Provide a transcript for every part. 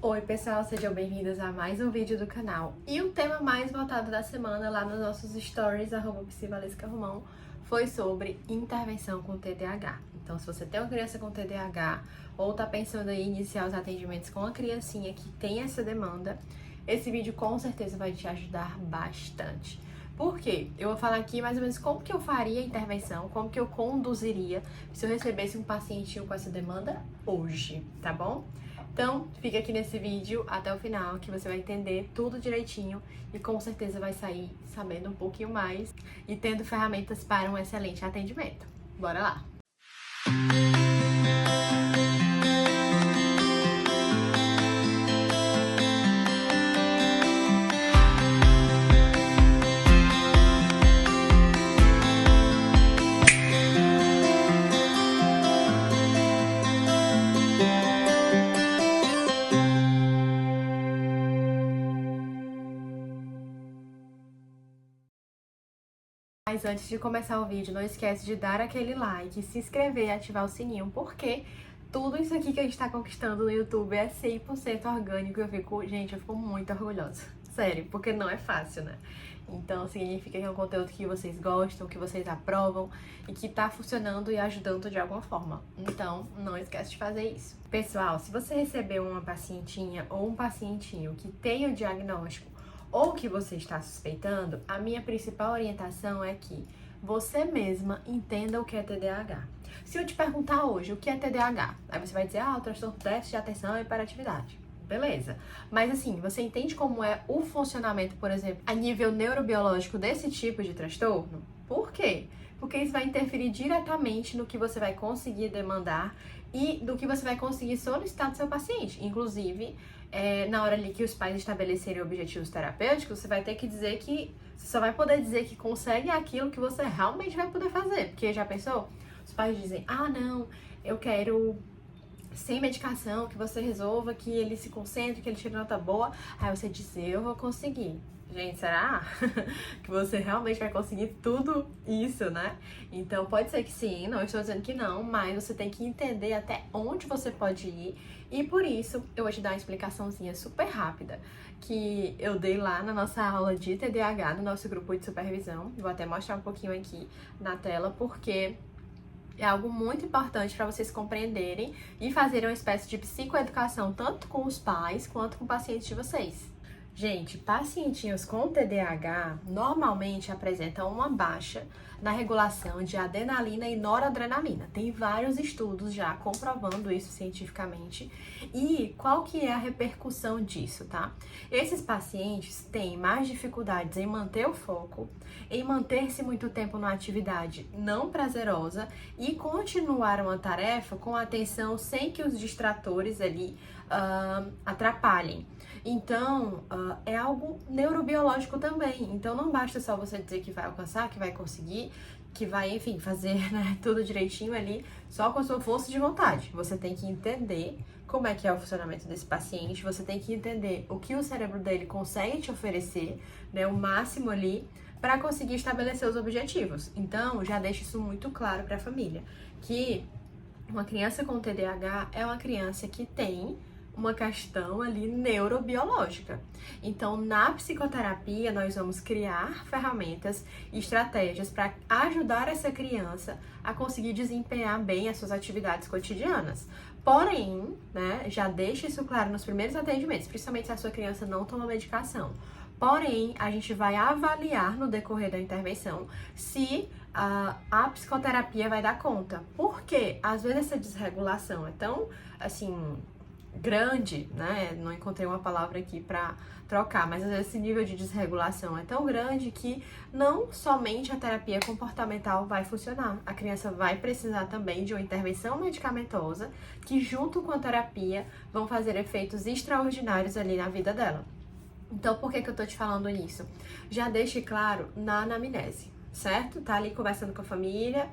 Oi pessoal, sejam bem-vindos a mais um vídeo do canal. E o tema mais votado da semana lá nos nossos stories, @psivalescaromão, foi sobre intervenção com TDAH. Então, se você tem uma criança com TDAH ou tá pensando em iniciar os atendimentos com uma criancinha que tem essa demanda, esse vídeo com certeza vai te ajudar bastante. Por quê? Eu vou falar aqui mais ou menos como que eu faria a intervenção, como que eu conduziria se eu recebesse um pacientinho com essa demanda hoje, tá bom? Então, fica aqui nesse vídeo até o final que você vai entender tudo direitinho e com certeza vai sair sabendo um pouquinho mais e tendo ferramentas para um excelente atendimento. Bora lá! Mas antes de começar o vídeo, não esquece de dar aquele like, se inscrever e ativar o sininho, porque tudo isso aqui que a gente tá conquistando no YouTube é 100% orgânico. Eu fico muito orgulhosa. Sério, porque não é fácil, né? Então significa que é um conteúdo que vocês gostam, que vocês aprovam e que tá funcionando e ajudando de alguma forma. Então, não esquece de fazer isso. Pessoal, se você recebeu uma pacientinha ou um pacientinho que tem o diagnóstico ou que você está suspeitando, a minha principal orientação é que você mesma entenda o que é TDAH. Se eu te perguntar hoje o que é TDAH, aí você vai dizer, o transtorno do déficit de atenção e hiperatividade. Beleza. Mas assim, você entende como é o funcionamento, por exemplo, a nível neurobiológico desse tipo de transtorno? Por quê? Porque isso vai interferir diretamente no que você vai conseguir demandar e do que você vai conseguir solicitar do seu paciente. Inclusive, na hora ali que os pais estabelecerem objetivos terapêuticos, você vai ter que dizer que... Você só vai poder dizer que consegue aquilo que você realmente vai poder fazer. Porque já pensou? Os pais dizem, não, eu quero... sem medicação, que você resolva, que ele se concentre, que ele tire nota boa. Aí você diz, eu vou conseguir. Gente, será que você realmente vai conseguir tudo isso, né? Então, pode ser que sim, não estou dizendo que não, mas você tem que entender até onde você pode ir. E por isso, eu vou te dar uma explicaçãozinha super rápida que eu dei lá na nossa aula de TDAH, no nosso grupo de supervisão. Vou até mostrar um pouquinho aqui na tela, porque é algo muito importante para vocês compreenderem e fazerem uma espécie de psicoeducação tanto com os pais quanto com pacientes de vocês. Gente, pacientinhos com TDAH normalmente apresentam uma baixa na regulação de adrenalina e noradrenalina. Tem vários estudos já comprovando isso cientificamente. E qual que é a repercussão disso, tá? Esses pacientes têm mais dificuldades em manter o foco, em manter-se muito tempo numa atividade não prazerosa e continuar uma tarefa com atenção sem que os distratores ali atrapalhem. Então, é algo neurobiológico também. Então, não basta só você dizer que vai alcançar, que vai conseguir, que vai, enfim, fazer, né, tudo direitinho ali, só com a sua força de vontade. Você tem que entender como é que é o funcionamento desse paciente, você tem que entender o que o cérebro dele consegue te oferecer, né, o máximo ali, para conseguir estabelecer os objetivos. Então, já deixa isso muito claro para a família, que uma criança com TDAH é uma criança que tem uma questão ali neurobiológica. Então, na psicoterapia, nós vamos criar ferramentas e estratégias para ajudar essa criança a conseguir desempenhar bem as suas atividades cotidianas. Porém, né, já deixa isso claro nos primeiros atendimentos, principalmente se a sua criança não toma medicação. Porém, a gente vai avaliar no decorrer da intervenção se a psicoterapia vai dar conta. Porque, às vezes, essa desregulação é tão, assim, grande, né? Não encontrei uma palavra aqui para trocar, mas às vezes esse nível de desregulação é tão grande que não somente a terapia comportamental vai funcionar. A criança vai precisar também de uma intervenção medicamentosa que, junto com a terapia, vão fazer efeitos extraordinários ali na vida dela. Então, por que eu tô te falando isso? Já deixe claro na anamnese, certo? Tá ali conversando com a família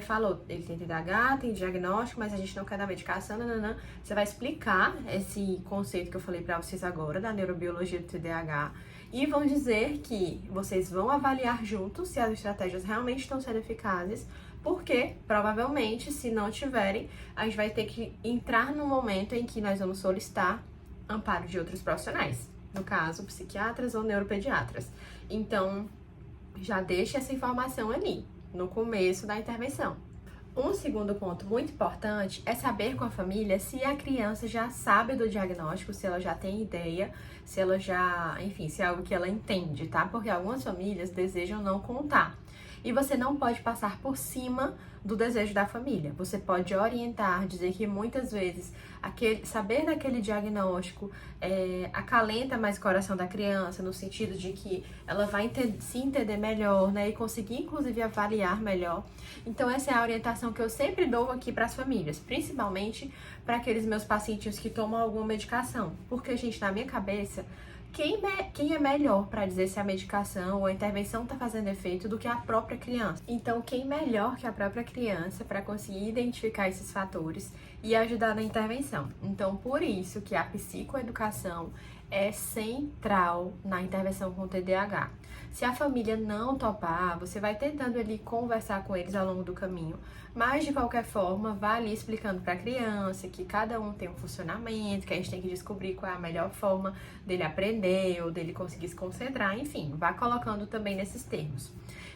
falou, ele tem TDAH, tem diagnóstico, mas a gente não quer dar medicação, nananã. Você vai explicar esse conceito que eu falei pra vocês agora, da neurobiologia do TDAH, e vão dizer que vocês vão avaliar juntos se as estratégias realmente estão sendo eficazes, porque, provavelmente, se não tiverem, a gente vai ter que entrar no momento em que nós vamos solicitar amparo de outros profissionais, no caso, psiquiatras ou neuropediatras. Então, já deixa essa informação ali, no começo da intervenção. Um segundo ponto muito importante é saber com a família se a criança já sabe do diagnóstico, se ela já tem ideia, se ela já, enfim, se é algo que ela entende, tá? Porque algumas famílias desejam não contar. E você não pode passar por cima do desejo da família. Você pode orientar, dizer que muitas vezes saber daquele diagnóstico acalenta mais o coração da criança, no sentido de que ela vai se entender melhor, né? E conseguir, inclusive, avaliar melhor. Então, essa é a orientação que eu sempre dou aqui para as famílias, principalmente para aqueles meus pacientes que tomam alguma medicação. Porque, gente, na minha cabeça, quem é melhor para dizer se a medicação ou a intervenção está fazendo efeito do que a própria criança? Então, quem melhor que a própria criança para conseguir identificar esses fatores e ajudar na intervenção? Então, por isso que a psicoeducação é central na intervenção com TDAH. Se a família não topar, você vai tentando ali conversar com eles ao longo do caminho, mas de qualquer forma, vá ali explicando para a criança que cada um tem um funcionamento, que a gente tem que descobrir qual é a melhor forma dele aprender ou dele conseguir se concentrar, enfim, vá colocando também nesses termos.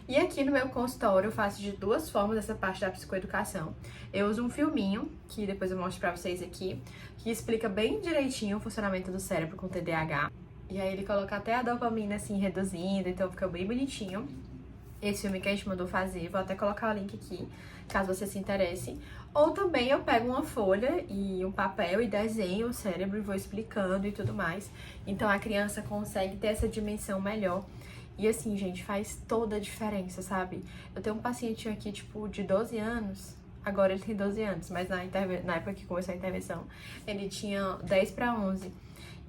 E aqui no meu consultório eu faço de duas formas essa parte da psicoeducação. Eu uso um filminho, que depois eu mostro pra vocês aqui, que explica bem direitinho o funcionamento do cérebro com TDAH. E aí ele coloca até a dopamina assim reduzindo, então fica bem bonitinho. Esse filme que a gente mandou fazer, vou até colocar o link aqui, caso você se interesse. Ou também eu pego uma folha e um papel e desenho o cérebro e vou explicando e tudo mais. Então a criança consegue ter essa dimensão melhor. E assim, gente, faz toda a diferença, sabe? Eu tenho um pacientinho aqui, tipo, de 12 anos. Agora ele tem 12 anos, mas na época que começou a intervenção, ele tinha 10 para 11.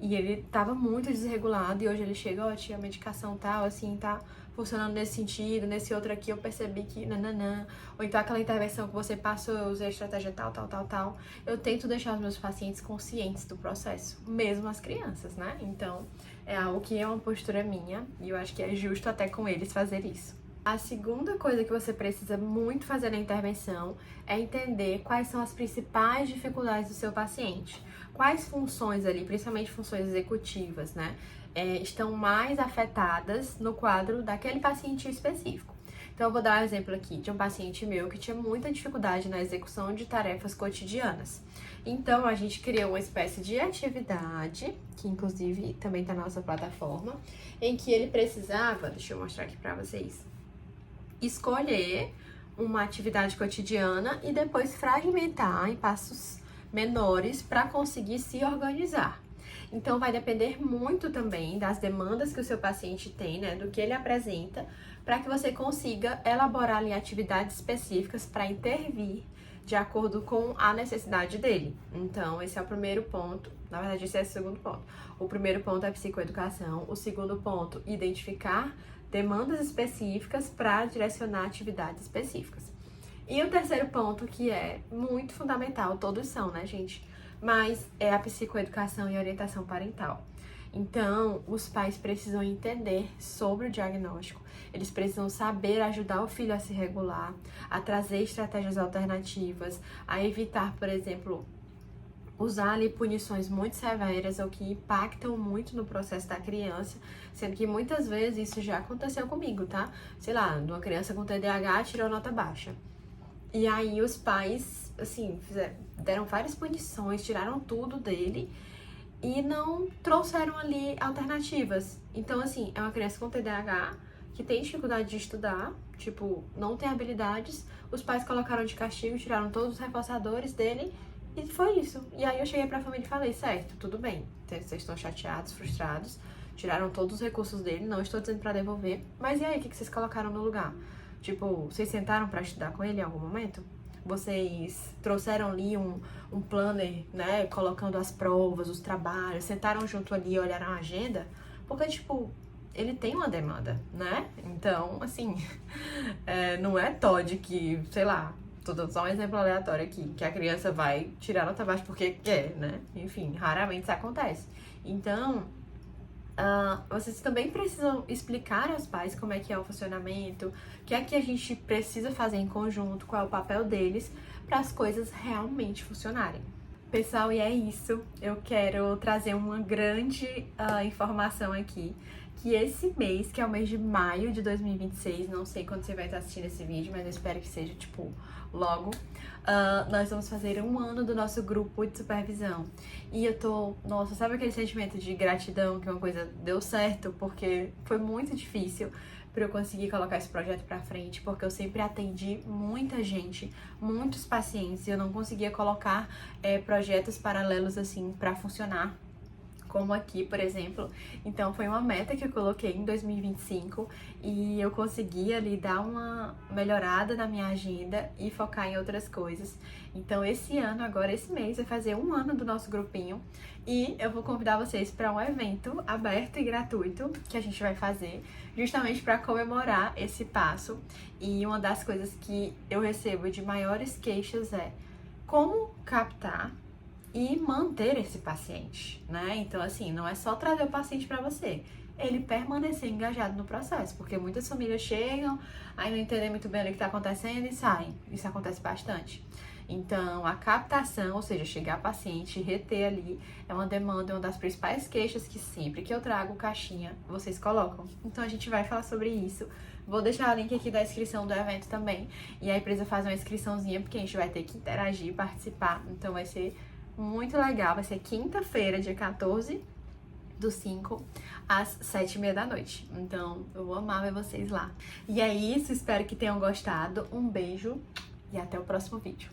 E ele tava muito desregulado e hoje ele chega, ó, tinha medicação tal, assim, tá funcionando nesse sentido, nesse outro aqui eu percebi que nananã. Ou então aquela intervenção que você passou, eu usei a estratégia tal. Eu tento deixar os meus pacientes conscientes do processo, mesmo as crianças, né? Então, é algo que é uma postura minha e eu acho que é justo até com eles fazer isso. A segunda coisa que você precisa muito fazer na intervenção é entender quais são as principais dificuldades do seu paciente. Quais funções ali, principalmente funções executivas, né, estão mais afetadas no quadro daquele paciente específico. Então, eu vou dar um exemplo aqui de um paciente meu que tinha muita dificuldade na execução de tarefas cotidianas. Então, a gente criou uma espécie de atividade, que inclusive também está na nossa plataforma, em que ele precisava, deixa eu mostrar aqui para vocês, escolher uma atividade cotidiana e depois fragmentar em passos menores para conseguir se organizar. Então, vai depender muito também das demandas que o seu paciente tem, né, do que ele apresenta, para que você consiga elaborar ali atividades específicas para intervir de acordo com a necessidade dele. Então, esse é o primeiro ponto. Na verdade, esse é o segundo ponto. O primeiro ponto é a psicoeducação. O segundo ponto, identificar demandas específicas para direcionar atividades específicas. E o terceiro ponto, que é muito fundamental, todos são, né, gente? Mas é a psicoeducação e orientação parental. Então, os pais precisam entender sobre o diagnóstico, eles precisam saber ajudar o filho a se regular, a trazer estratégias alternativas, a evitar, por exemplo, usar ali punições muito severas ou que impactam muito no processo da criança, sendo que muitas vezes isso já aconteceu comigo, tá? Sei lá, uma criança com TDAH tirou nota baixa. E aí os pais, assim, deram várias punições, tiraram tudo dele e não trouxeram ali alternativas. Então, assim, é uma criança com TDAH que tem dificuldade de estudar, tipo, não tem habilidades, os pais colocaram de castigo, tiraram todos os reforçadores dele e foi isso. E aí eu cheguei pra família e falei, certo, tudo bem, vocês estão chateados, frustrados, tiraram todos os recursos dele, não estou dizendo pra devolver, mas e aí, o que vocês colocaram no lugar? Tipo, vocês sentaram pra estudar com ele em algum momento? Vocês trouxeram ali um planner, né, colocando as provas, os trabalhos, sentaram junto ali e olharam a agenda? Porque, tipo, ele tem uma demanda, né? Então, assim, não é Todd que, sei lá, tô dando só um exemplo aleatório aqui, que a criança vai tirar nota baixa porque quer, né? Enfim, raramente isso acontece. Então, vocês também precisam explicar aos pais como é que é o funcionamento, o que é que a gente precisa fazer em conjunto, qual é o papel deles, para as coisas realmente funcionarem. Pessoal, e é isso. Eu quero trazer uma grande informação aqui. Que esse mês, que é o mês de maio de 2026, não sei quando você vai estar assistindo esse vídeo, mas eu espero que seja, tipo, logo, nós vamos fazer 1 ano do nosso grupo de supervisão. E eu tô, nossa, sabe aquele sentimento de gratidão que uma coisa deu certo? Porque foi muito difícil para eu conseguir colocar esse projeto pra frente, porque eu sempre atendi muita gente, muitos pacientes, e eu não conseguia colocar projetos paralelos assim pra funcionar, como aqui, por exemplo. Então foi uma meta que eu coloquei em 2025 e eu consegui ali dar uma melhorada na minha agenda e focar em outras coisas. Então esse ano, agora esse mês, vai fazer 1 ano do nosso grupinho e eu vou convidar vocês para um evento aberto e gratuito que a gente vai fazer justamente para comemorar esse passo. E uma das coisas que eu recebo de maiores queixas é como captar e manter esse paciente, né? Então, assim, não é só trazer o paciente para você, ele permanecer engajado no processo, porque muitas famílias chegam, aí não entendem muito bem o que está acontecendo e saem. Isso acontece bastante. Então, a captação, ou seja, chegar paciente e reter ali, é uma demanda, é uma das principais queixas que sempre que eu trago caixinha, vocês colocam. Então, a gente vai falar sobre isso. Vou deixar o link aqui da inscrição do evento também. E aí precisa fazer uma inscriçãozinha, porque a gente vai ter que interagir, participar. Então, vai ser muito legal. Vai ser quinta-feira, dia 14/5, às 7h30 da noite. Então, eu vou amar ver vocês lá. E é isso, espero que tenham gostado. Um beijo e até o próximo vídeo.